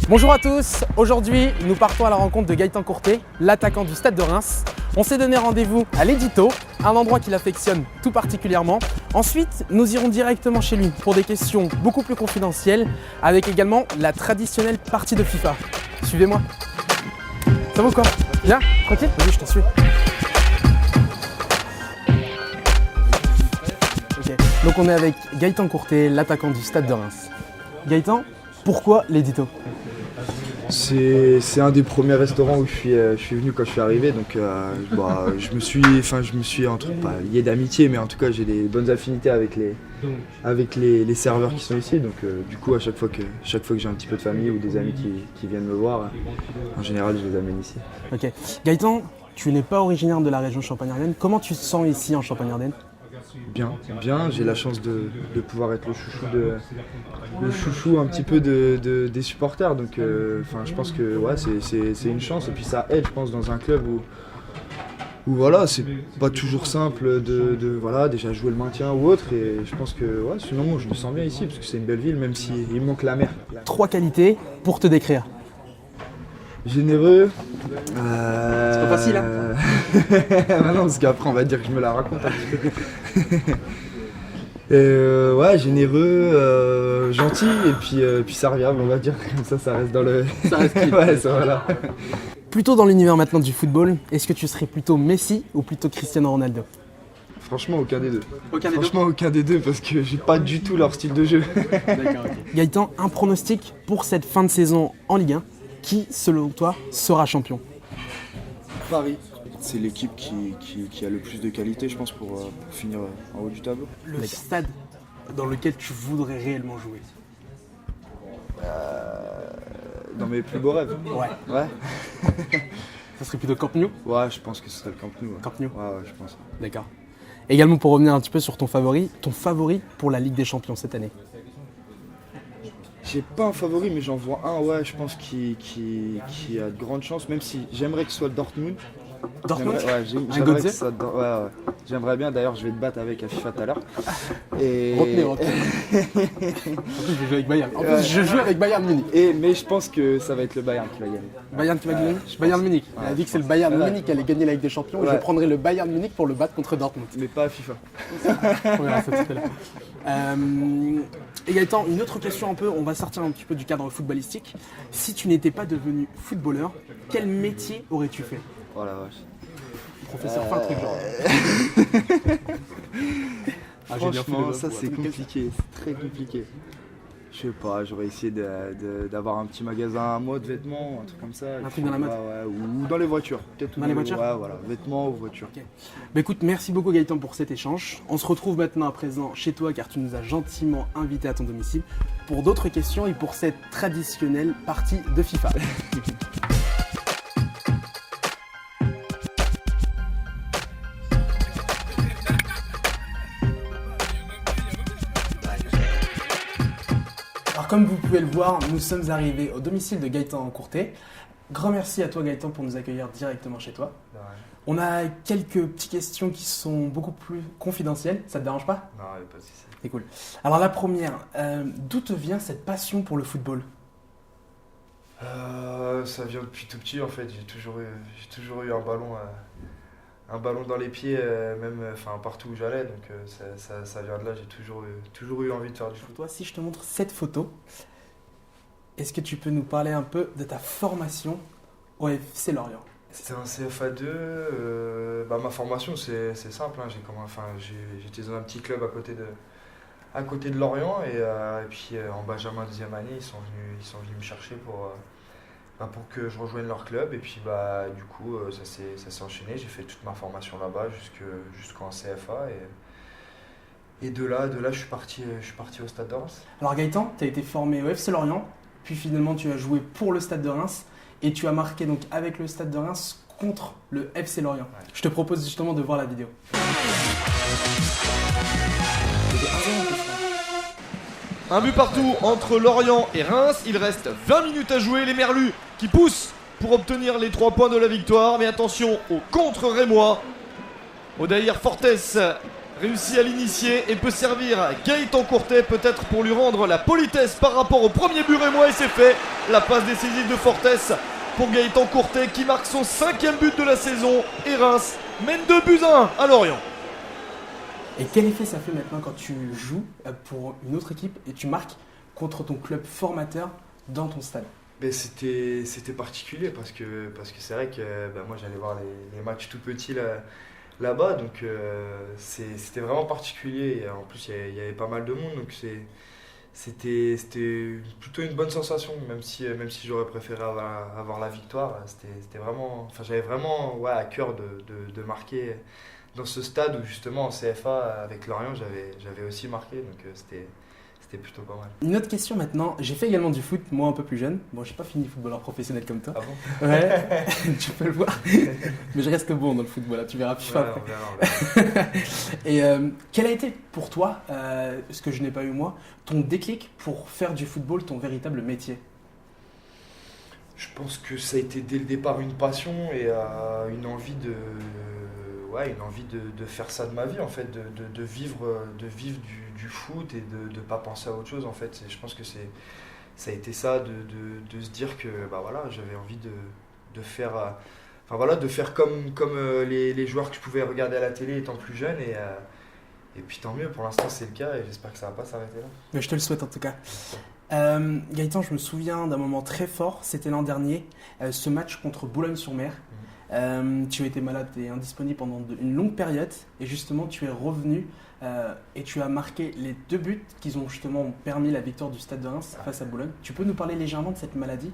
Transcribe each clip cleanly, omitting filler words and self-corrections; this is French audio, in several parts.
Bonjour à tous, aujourd'hui nous partons à la rencontre de Gaëtan Courtet, l'attaquant du Stade de Reims. On s'est donné rendez-vous à l'Édito, un endroit qu'il affectionne tout particulièrement. Ensuite, nous irons directement chez lui pour des questions beaucoup plus confidentielles, avec également la traditionnelle partie de FIFA. Suivez-moi. Ça va ou quoi? Bien? Tranquille? Vas-y, je te suis. Ok, donc on est avec Gaëtan Courtet, l'attaquant du Stade de Reims. Gaëtan, pourquoi l'Édito? C'est un des premiers restaurants où je suis venu quand je suis arrivé, donc je me suis lié d'amitié, mais en tout cas j'ai des bonnes affinités avec les serveurs qui sont ici, donc du coup à chaque fois que j'ai un petit peu de famille ou des amis qui viennent me voir, en général je les amène ici. Ok, Gaëtan, tu n'es pas originaire de la région Champagne-Ardenne, comment tu te sens ici en Champagne-Ardenne? Bien, j'ai la chance de pouvoir être le chouchou un petit peu des supporters, donc je pense que ouais, c'est une chance, et puis ça aide, je pense, dans un club où voilà, c'est pas toujours simple de voilà, déjà jouer le maintien ou autre, et je pense que ouais, sinon je me sens bien ici parce que c'est une belle ville, même s'il me manque la mer. 3 qualités pour te décrire. Généreux. C'est pas facile, hein? Bah non, parce qu'après on va dire que je me la raconte un petit peu. Ouais, généreux, gentil, et puis serviable, on va dire, comme ça reste dans le... Ça reste qui? Ouais, ça voilà. Plutôt dans l'univers maintenant du football, est-ce que tu serais plutôt Messi ou plutôt Cristiano Ronaldo? Franchement, aucun des deux. Aucun des deux, parce que j'ai pas du tout leur style de jeu. D'accord, ok. Gaëtan, un pronostic pour cette fin de saison en Ligue 1, qui, selon toi, sera champion? Paris, c'est l'équipe qui a le plus de qualité, je pense, pour finir en haut du tableau. Le stade dans lequel tu voudrais réellement jouer? Dans mes plus beaux rêves. Ouais. Ça serait plutôt Camp Nou? Ouais, je pense que ce serait le Camp Nou. Ouais. Camp Nou? Ouais, je pense. D'accord. Également, pour revenir un petit peu sur ton favori pour la Ligue des Champions cette année? J'ai pas un favori, mais j'en vois un, ouais, je pense qui a de grandes chances, même si j'aimerais que ce soit le Dortmund. Dortmund? J'aimerais que ça, ouais. J'aimerais bien, d'ailleurs, je vais te battre avec à FIFA tout à l'heure. Et... Retenez. En plus, je joue avec Bayern. Je joue avec Bayern Munich. Mais je pense que ça va être le Bayern qui va gagner. Bayern qui va gagner? Bayern Munich. Elle a dit que c'est le Bayern Munich qui allait gagner la Ligue des Champions. Ouais. Je prendrai le Bayern Munich pour le battre contre Dortmund. Mais pas à FIFA. On verra ça tout à l'heure. Et Gaëtan, une autre question un peu, on va sortir un petit peu du cadre footballistique. Si tu n'étais pas devenu footballeur, quel métier aurais-tu fait? Oh la vache. Professeur, fin truc genre. Franchement, ça c'est compliqué, c'est très compliqué. Je sais pas, j'aurais essayé d'avoir un petit magasin à mode, vêtements, un truc comme ça. Un truc dans la mode? Ouais, ou dans les voitures. Peut-être dans les voitures? Ouais, voilà, vêtements ou voitures. Okay. Bah écoute, merci beaucoup Gaëtan pour cet échange. On se retrouve maintenant à présent chez toi car tu nous as gentiment invités à ton domicile pour d'autres questions et pour cette traditionnelle partie de FIFA. Alors comme vous pouvez le voir, nous sommes arrivés au domicile de Gaëtan Courtet. Grand merci à toi Gaëtan pour nous accueillir directement chez toi. Ouais. On a quelques petites questions qui sont beaucoup plus confidentielles, ça te dérange pas? Non, il n'y a pas de souci. C'est cool. Alors la première, d'où te vient cette passion pour le football? Ça vient depuis tout petit en fait, j'ai toujours eu un ballon dans les pieds, même partout où j'allais, donc ça vient de là, j'ai toujours eu envie de faire du foot. Toi, si je te montre cette photo, est-ce que tu peux nous parler un peu de ta formation au FC Lorient? C'était un CFA2, ma formation c'est simple, hein, j'étais dans un petit club à côté de Lorient, et puis en Benjamin deuxième année, ils sont venus me chercher pour que je rejoigne leur club, et puis du coup ça s'est enchaîné, j'ai fait toute ma formation là-bas jusqu'en CFA, et de là je suis parti au Stade de Reims. Alors Gaëtan, tu as été formé au FC Lorient, puis finalement tu as joué pour le Stade de Reims, et tu as marqué donc avec le Stade de Reims contre le FC Lorient. Ouais. Je te propose justement de voir la vidéo. Un but partout entre Lorient et Reims, il reste 20 minutes à jouer, les Merlus qui poussent pour obtenir les 3 points de la victoire, mais attention au contre-rémois. Odaïr Fortes réussit à l'initier et peut servir Gaëtan Courtet peut-être pour lui rendre la politesse par rapport au premier but rémois et c'est fait. La passe décisive de Fortes pour Gaëtan Courtet qui marque son 5e but de la saison et Reims mène 2-1 à Lorient. Et quel effet ça fait maintenant quand tu joues pour une autre équipe et tu marques contre ton club formateur dans ton stade? Mais c'était particulier parce que c'est vrai que moi j'allais voir les matchs tout petits là-bas, donc c'était vraiment particulier. Et en plus il y avait pas mal de monde, donc c'était plutôt une bonne sensation, même si j'aurais préféré avoir la victoire. C'était vraiment, enfin j'avais vraiment à cœur de marquer dans ce stade où justement en CFA avec Lorient j'avais aussi marqué, donc c'était plutôt pas mal. Une autre question maintenant, j'ai fait également du foot, moi un peu plus jeune. Bon, j'ai pas fini footballeur professionnel comme toi. Ah bon? Ouais, tu peux le voir. Mais je reste bon dans le football, là, tu verras FIFA Ouais, après. on verra. Et quel a été pour toi, ce que je n'ai pas eu moi, ton déclic pour faire du football ton véritable métier? Je pense que ça a été dès le départ une passion et une envie de faire ça de ma vie en fait, de vivre du foot et de pas penser à autre chose en fait. Je pense que ça a été ça, de se dire que j'avais envie de faire, de faire comme les joueurs que je pouvais regarder à la télé étant plus jeune et puis tant mieux, pour l'instant c'est le cas et j'espère que ça va pas s'arrêter là. Mais je te le souhaite en tout cas. Gaëtan, je me souviens d'un moment très fort, c'était l'an dernier, ce match contre Boulogne-sur-Mer. Tu étais malade et indisponible pendant une longue période et justement tu es revenu et tu as marqué les 2 buts qui ont justement permis la victoire du Stade de Reims face à Boulogne. Tu peux nous parler légèrement de cette maladie?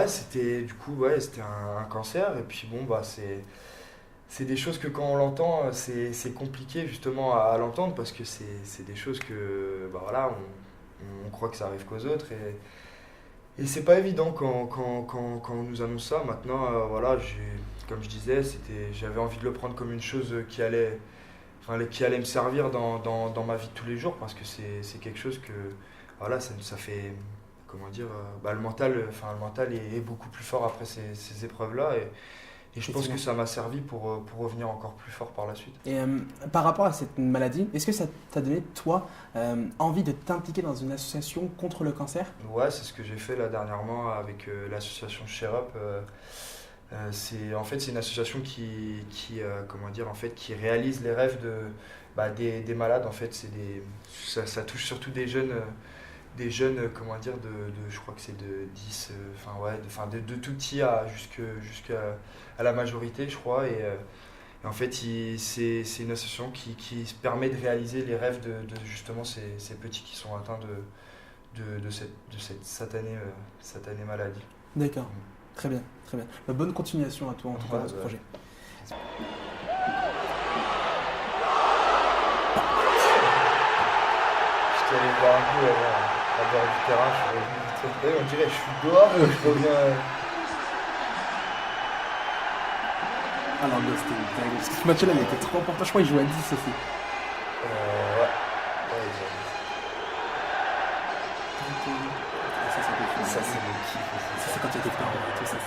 C'était un cancer et puis c'est des choses que quand on l'entend c'est compliqué justement à l'entendre parce que c'est des choses que on croit que ça arrive qu'aux autres et c'est pas évident quand on nous annonce ça. Maintenant, comme je disais, j'avais envie de le prendre comme une chose qui allait me servir dans ma vie de tous les jours parce que c'est quelque chose que ça fait, comment dire, le mental est beaucoup plus fort après ces épreuves-là et je pense que ça m'a servi pour revenir encore plus fort par la suite. Et par rapport à cette maladie, est-ce que ça t'a donné, toi, envie de t'impliquer dans une association contre le cancer? Ouais, c'est ce que j'ai fait là dernièrement avec l'association Cheer Up. C'est une association qui réalise les rêves des malades. En fait, ça touche surtout des jeunes je crois que c'est de 10, de tout petit jusqu'à la majorité, je crois. Et en fait, c'est une association qui permet de réaliser les rêves de justement ces petits qui sont atteints de cette satanée maladie. D'accord, très bien, très bien. Bonne continuation à toi en tout cas dans ce projet. J'étais allé voir un peu à bord du terrain, je suis revenu vite fait. On dirait que je suis dehors, je reviens. Ah non, mais c'était une dingue. Ce match-là, il était trop important. Je crois qu'il jouait à 10 aussi. Ouais, ça c'est le kiff. Ça, c'est quand tu étais parent et tout ça.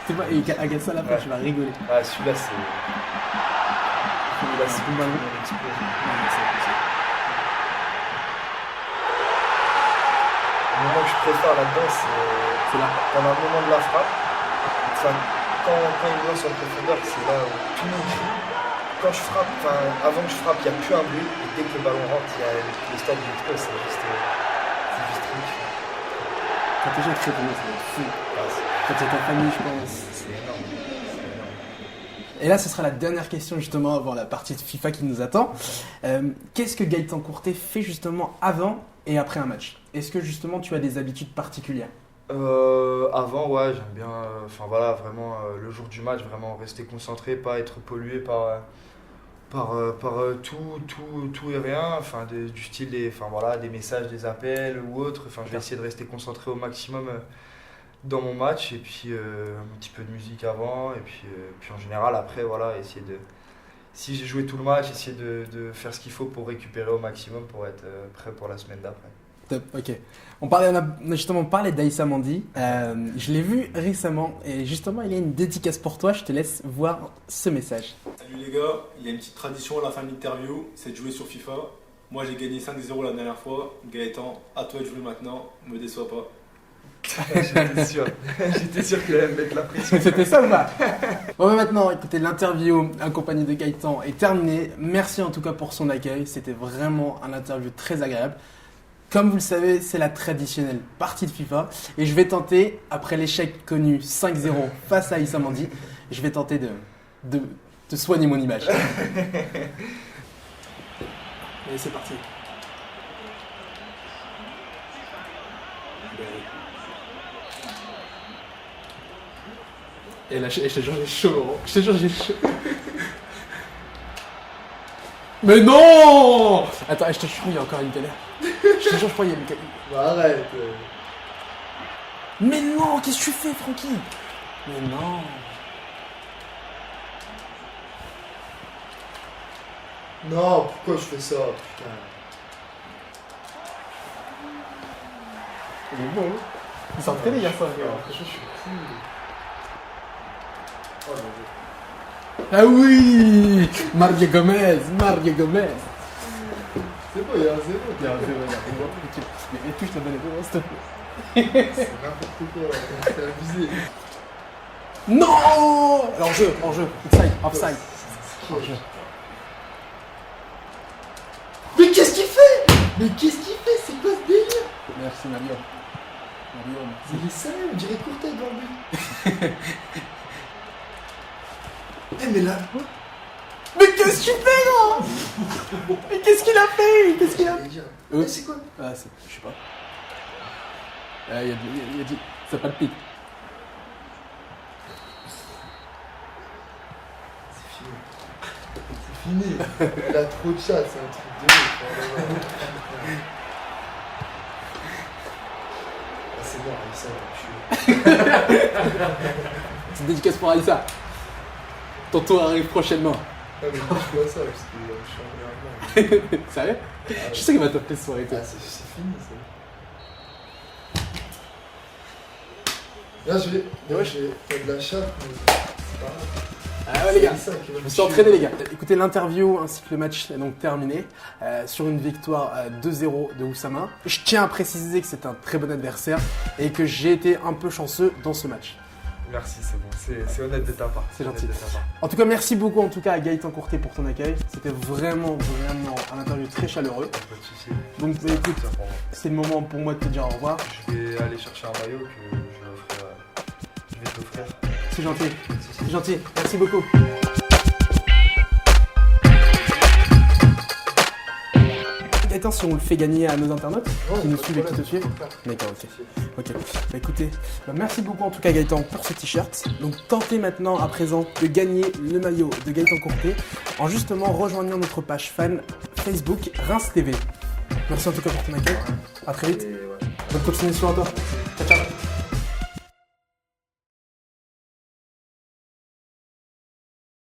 C'est vrai, et regarde ça là-bas, tu vas rigoler. Ah, celui-là, c'est. C'est le ballon. Le moment que je préfère là-dedans, c'est là. Pendant le moment de la frappe. Enfin, quand il lance en profondeur, c'est là où tout le monde crie. Quand je frappe, avant que je frappe, il n'y a plus un bruit. Et dès que le ballon rentre, il y a le stade qui explose. C'est juste truc. Quand t'es jeune, tu sais comment ça va être fou. Quand t'es ta famille, je pense. C'est énorme. Et là, ce sera la dernière question justement avant la partie de FIFA qui nous attend. Qu'est-ce que Gaëtan Courtet fait justement avant et après un match? Est-ce que justement tu as des habitudes particulières? Avant, ouais, j'aime bien, vraiment le jour du match, vraiment rester concentré, pas être pollué par tout et rien, du style des messages, des appels ou autres. Je vais essayer de rester concentré au maximum dans mon match et puis un petit peu de musique avant et puis en général après essayer de, si j'ai joué tout le match, essayer de faire ce qu'il faut pour récupérer au maximum pour être prêt pour la semaine d'après. Top, ok. On a justement parlé d'Aïssa Mandi. Je l'ai vu récemment et justement il y a une dédicace pour toi. Je te laisse voir ce message. Salut Salut les gars, il y a une petite tradition à la fin de l'interview, c'est de jouer sur FIFA. Moi j'ai gagné 5-0 la dernière fois. Gaëtan, à toi de jouer maintenant, me déçois pas. J'étais sûr. J'étais sûr qu'il allait me mettre la pression. C'était ça ou pas? Bon bah maintenant, écoutez, l'interview accompagnée de Gaëtan est terminée. Merci en tout cas pour son accueil, c'était vraiment un interview très agréable. Comme vous le savez, c'est la traditionnelle partie de FIFA et je vais tenter, après l'échec connu 5-0 face à Issa Mandi, je vais tenter de soigner mon image. Allez, c'est parti. Et là, je te jure, j'ai chaud. Je te jure, j'ai chaud. Mais non! Attends, je te jure, il y a encore une galère. Je te jure, je crois qu'il y a une galère. Bah, arrête. Mais non, qu'est-ce que tu fais, Francky? Mais non. Non, pourquoi je fais ça? Putain. Il est bon, hein? Il s'est entraîné hier soir. Franchement, je suis cool. Oh, non, Ah oui! Mario Gomez, Mario Gomez. c'est bon, il y a un zéro. Il y a un zéro, il y a un zéro. Mais touche la bonne étoile, s'il te plaît. C'est n'importe quoi, c'est abusé. Non! En jeu, offside, offside. En jeu. Mais qu'est-ce qu'il fait? Mais qu'est-ce qu'il fait? C'est quoi ce délire? Merci Mario. Mario, C'est les salés, on dirait Courtet dans le but. Eh mais là... mais qu'est-ce que tu fais, gros? Mais qu'est-ce qu'il a fait? Qu'est-ce qu'il a fait? Mais c'est quoi? Ah, c'est... je sais pas. Il y a dit... ça palpite. C'est fini. C'est fini. Il a trop de chat, c'est un truc de ouf. Ah, c'est bon, Aïssa, je suis... C'est une dédicace pour Aïssa. Ton tour arrive prochainement. Ah mais moi je vois ça parce que je suis en regardant. Sérieux? Je sais qu'il va t'appeler ce soir et tout. Ah c'est fini ça. Là je vais... Ouais. J'ai fait de la chatte mais c'est pas grave. Ah ouais les gars, C'est ça qui va je me me suis tuer. entraîné les gars. Écoutez, l'interview ainsi que le match est donc terminé sur une victoire 2-0 de Oussama. Je tiens à préciser que c'est un très bon adversaire et que j'ai été un peu chanceux dans ce match. Merci, c'est bon, c'est honnête de ta part. C'est gentil. honnête de ta part. En tout cas, merci beaucoup en tout cas à Gaëtan Courtet pour ton accueil. C'était vraiment un interview très chaleureux. Pas de soucis. Donc C'est un écoute, plaisir pour moi. c'est le moment pour moi de te dire au revoir. Je vais aller chercher un maillot que je vais t'offrir. C'est gentil, c'est gentil. Merci beaucoup. Gaëtan, si on le fait gagner à nos internautes qui nous suivent et qui te suivent. D'accord, ok. Bah écoutez, merci beaucoup en tout cas Gaëtan pour ce t-shirt. Donc tentez maintenant à présent de gagner le maillot de Gaëtan Courtet en justement rejoignant notre page fan Facebook Reims TV. Merci en tout cas pour ton accueil. À très vite. Et ouais. Bonne continuation à toi. C'est